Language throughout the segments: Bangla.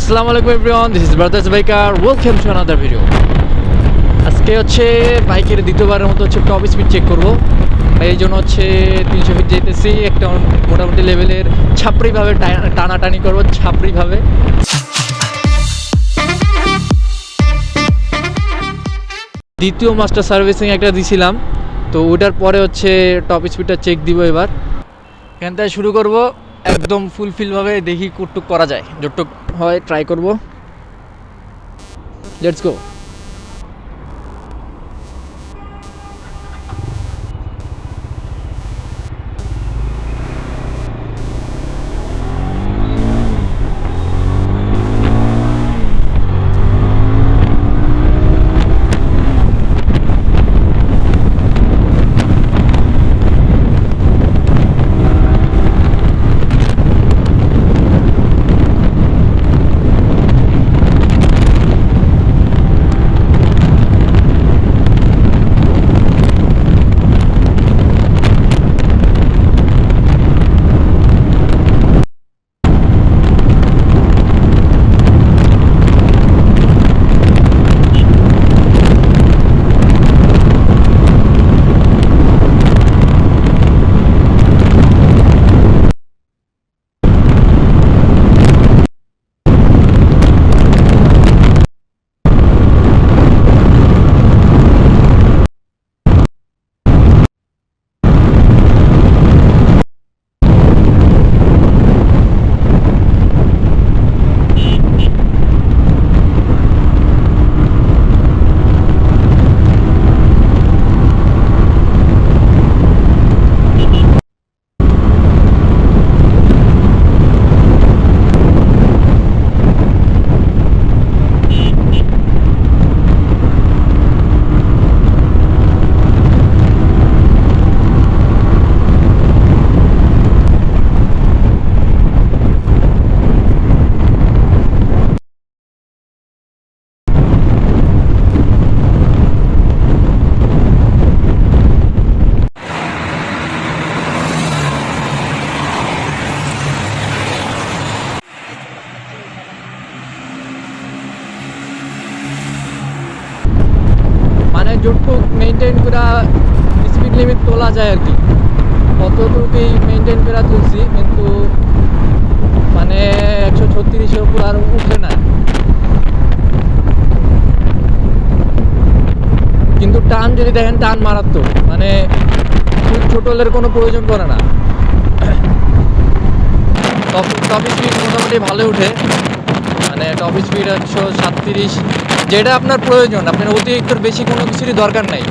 আসসালামু আলাইকুম everyone, this is brothers biker, welcome to another video. আজকে হচ্ছে বাইকের দ্বিতীয়বারের মতো হচ্ছে টপ স্পিড চেক করবো। এই জন্য হচ্ছে 300 ফিট যেতেছি, একটা মোটামুটি লেভেলের ছাপড়িভাবে টানাটানি করবো, ছাপড়িভাবে। দ্বিতীয় মাস্টার সার্ভিসিং একটা দিছিলাম, তো ওটার পরে হচ্ছে টপ স্পিডটা চেক দিব। এবার এখান থেকে শুরু করবো, একদম ফুলফিলভাবে দেখি কতটুক করা যায়, যতটুক হয় ট্রাই করব। Let's go. মানে যতটুক মেনটেন করে স্পিড লিমিট তোলা যায় আর কি, ততটুকুই মেনটেন করে তুলছি, কিন্তু মানে 136-এর উপর আর উঠে না। কিন্তু টান যদি দেখেন, টান মারাত্মক, মানে খুব ছোটলের কোনো প্রয়োজন পড়ে না। টপ স্পিড মোটামুটি ভালো উঠে, মানে টপ স্পিড 137, যেটা আপনার প্রয়োজন। আপনার অতিরিক্ত বেশি কোনো কিছুরই দরকার নাই,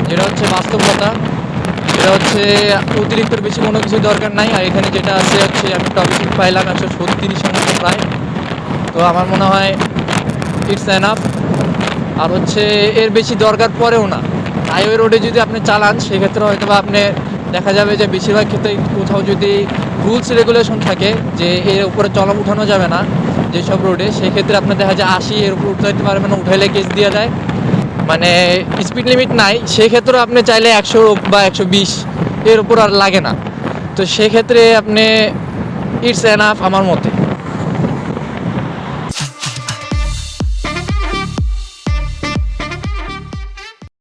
যেটা হচ্ছে বাস্তবতা। যেটা হচ্ছে অতিরিক্ত বেশি কোনো কিছুর দরকার নাই। আর এখানে যেটা আছে হচ্ছে, আমি টপ স্পিড পাইলাম 136 মতো প্রায়। তো আমার মনে হয় ইটস এনাফ। আর হচ্ছে এর বেশি দরকার পড়েও না। হাইওয়ে রোডে যদি আপনি চালান, সেক্ষেত্রে হয়তো বা আপনি দেখা যাবে যে বেশিরভাগ ক্ষেত্রে কোথাও যদি রুলস রেগুলেশন থাকে যে এর উপরে চলা উঠানো যাবে না যেসব রোডে, সেক্ষেত্রে আপনার দেখা যায় 80 এর উপর উঠাইতে পারবেন, উঠাইলে কেস দিয়ে দেয়। মানে স্পিড লিমিট নাই, সেক্ষেত্রে আপনি চাইলে 100 বা 120 এর উপর আর লাগে না। তো সেক্ষেত্রে আপনি ইটস এনাফ আমার মতে।